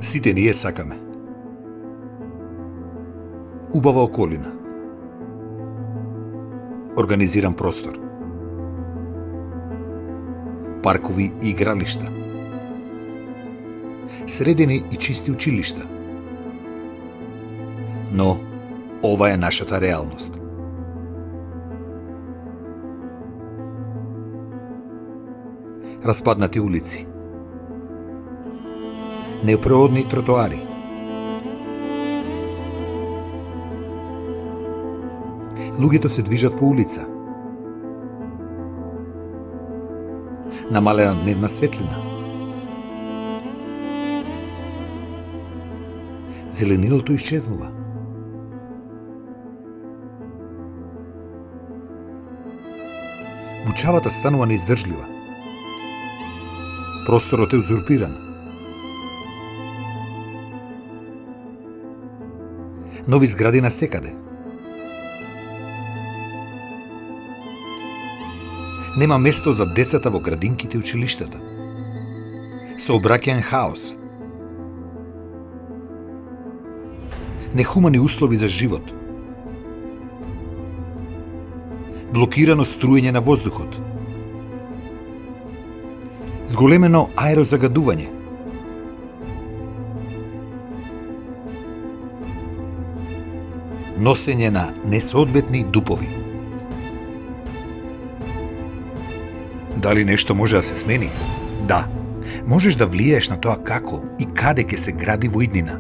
Сите ние сакаме убава околина, организиран простор, паркови и игралишта, средени и чисти училишта. Но ова е нашата реалност. Распаднати улици, непроходни тротоари, луѓето се движат по улица, намалена дневна светлина, зелениното исчезнува, бучавата станува неиздржлива, просторот е узурпиран, нови згради насекаде, нема место за децата во градинките и училиштата, сообраќаен хаос, нехумани услови за живот, блокирано струење на воздухот, зголемено аерозагадување, носење на несоодветни дупови. Дали нешто може да се смени? Да. Можеш да влијаеш на тоа како и каде ќе се гради во иднина.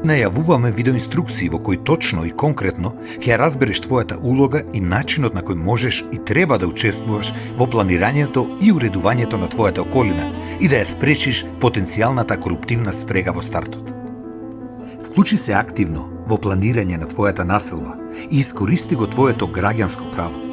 Најавуваме видеоинструкции во кои точно и конкретно ќе ја разбереш твојата улога и начинот на кој можеш и треба да учествуваш во планирањето и уредувањето на твојата околина и да ја спречиш потенцијалната коруптивна спрега во стартот. Вклучи се активно во планирање на твојата населба и искористи го твоето граѓанско право.